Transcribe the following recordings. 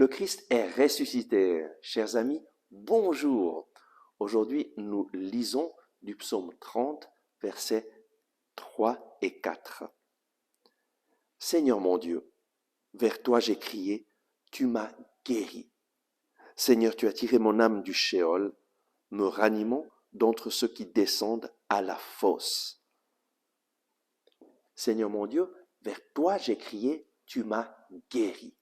Le Christ est ressuscité. Chers amis, bonjour. Aujourd'hui, nous lisons du psaume 30, versets 3 et 4. Seigneur mon Dieu, vers toi j'ai crié, tu m'as guéri. Seigneur, tu as tiré mon âme du shéol, me ranimant d'entre ceux qui descendent à la fosse. Seigneur mon Dieu, vers toi j'ai crié, tu m'as guéri.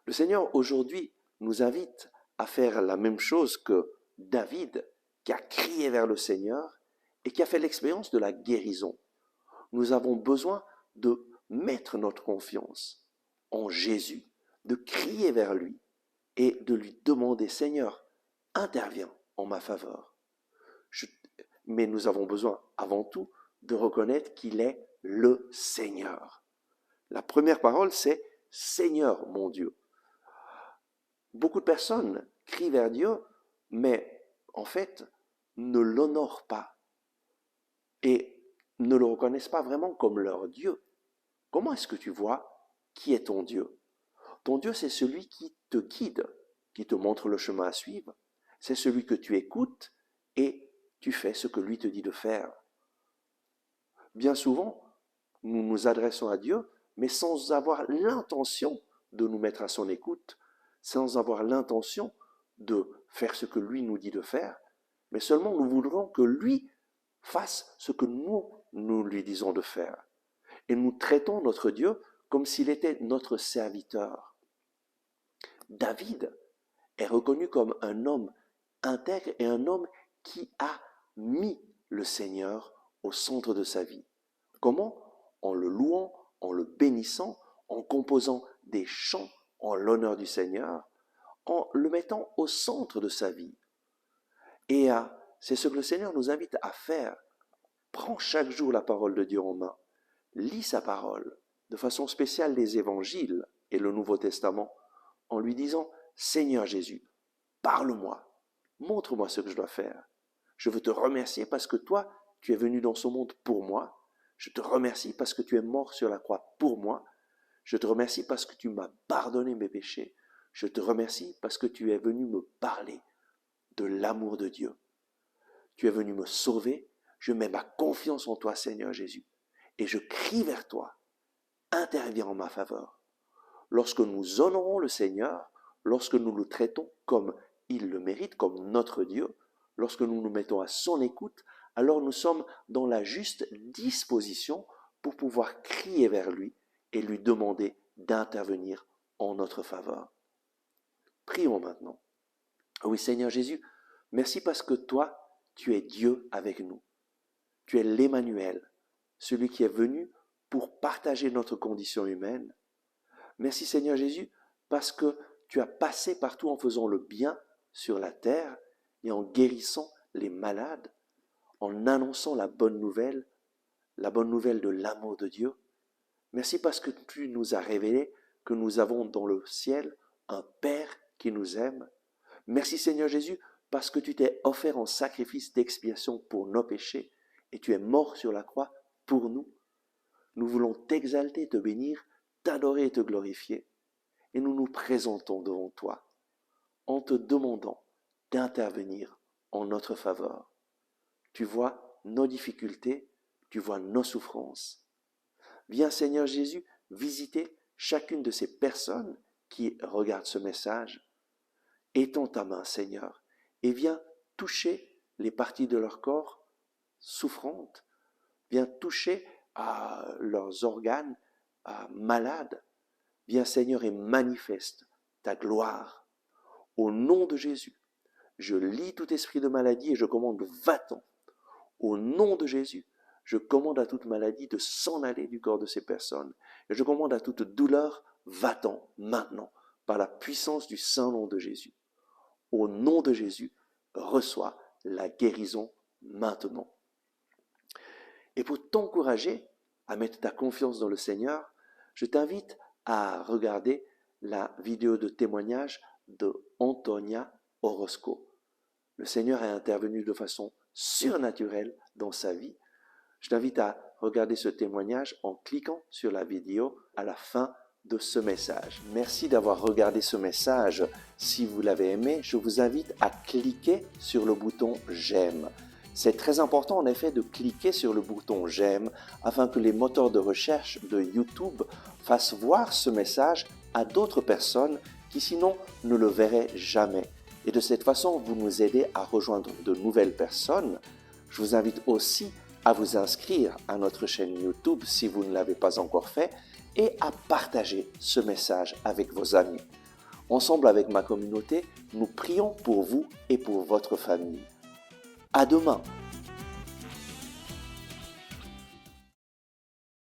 Le Seigneur aujourd'hui nous invite à faire la même chose que David, qui a crié vers le Seigneur et qui a fait l'expérience de la guérison. Nous avons besoin de mettre notre confiance en Jésus, de crier vers lui et de lui demander, Seigneur, interviens en ma faveur. Mais nous avons besoin avant tout de reconnaître qu'il est le Seigneur. La première parole, c'est Seigneur mon Dieu. Beaucoup de personnes crient vers Dieu, mais en fait ne l'honorent pas et ne le reconnaissent pas vraiment comme leur Dieu. Comment est-ce que tu vois qui est ton Dieu? Ton Dieu, c'est celui qui te guide, qui te montre le chemin à suivre. C'est celui que tu écoutes et tu fais ce que lui te dit de faire. Bien souvent, nous nous adressons à Dieu, mais sans avoir l'intention de nous mettre à son écoute, sans avoir l'intention de faire ce que lui nous dit de faire, mais seulement nous voudrons que lui fasse ce que nous lui disons de faire. Et nous traitons notre Dieu comme s'il était notre serviteur. David est reconnu comme un homme intègre et un homme qui a mis le Seigneur au centre de sa vie. Comment? En le louant, en le bénissant, en composant des chants en l'honneur du Seigneur, en le mettant au centre de sa vie. Et c'est ce que le Seigneur nous invite à faire. Prends chaque jour la parole de Dieu en main. Lis sa parole, de façon spéciale les évangiles et le Nouveau Testament, en lui disant « Seigneur Jésus, parle-moi, montre-moi ce que je dois faire. Je veux te remercier parce que toi, tu es venu dans ce monde pour moi. Je te remercie parce que tu es mort sur la croix pour moi. Je te remercie parce que tu m'as pardonné mes péchés. Je te remercie parce que tu es venu me parler de l'amour de Dieu. Tu es venu me sauver. Je mets ma confiance en toi, Seigneur Jésus. Et je crie vers toi. Interviens en ma faveur. Lorsque nous honorons le Seigneur, lorsque nous le traitons comme il le mérite, comme notre Dieu, lorsque nous nous mettons à son écoute, alors nous sommes dans la juste disposition pour pouvoir crier vers lui et lui demander d'intervenir en notre faveur. Prions maintenant. Oui, Seigneur Jésus, merci parce que toi, tu es Dieu avec nous. Tu es l'Emmanuel, celui qui est venu pour partager notre condition humaine. Merci Seigneur Jésus parce que tu as passé partout en faisant le bien sur la terre et en guérissant les malades, en annonçant la bonne nouvelle de l'amour de Dieu. Merci parce que tu nous as révélé que nous avons dans le ciel un Père qui nous aime. Merci Seigneur Jésus parce que tu t'es offert en sacrifice d'expiation pour nos péchés et tu es mort sur la croix pour nous. Nous voulons t'exalter, te bénir, t'adorer et te glorifier. Et nous nous présentons devant toi en te demandant d'intervenir en notre faveur. Tu vois nos difficultés, tu vois nos souffrances. Viens Seigneur Jésus visiter chacune de ces personnes qui regardent ce message. Étends ta main Seigneur et viens toucher les parties de leur corps souffrantes. Viens toucher leurs organes malades. Viens Seigneur et manifeste ta gloire. Au nom de Jésus, je lie tout esprit de maladie et je commande va-t'en. Au nom de Jésus, je commande à toute maladie de s'en aller du corps de ces personnes. Et je commande à toute douleur, va-t'en maintenant, par la puissance du saint nom de Jésus. Au nom de Jésus, reçois la guérison maintenant. Et pour t'encourager à mettre ta confiance dans le Seigneur, je t'invite à regarder la vidéo de témoignage de Antonia Orozco. Le Seigneur est intervenu de façon surnaturelle dans sa vie. Je t'invite à regarder ce témoignage en cliquant sur la vidéo à la fin de ce message. Merci d'avoir regardé ce message. Si vous l'avez aimé, je vous invite à cliquer sur le bouton j'aime. C'est très important en effet de cliquer sur le bouton j'aime afin que les moteurs de recherche de YouTube fassent voir ce message à d'autres personnes qui sinon ne le verraient jamais. Et de cette façon, vous nous aidez à rejoindre de nouvelles personnes. Je vous invite aussi à vous inscrire à notre chaîne YouTube si vous ne l'avez pas encore fait et à partager ce message avec vos amis. Ensemble avec ma communauté, nous prions pour vous et pour votre famille. À demain!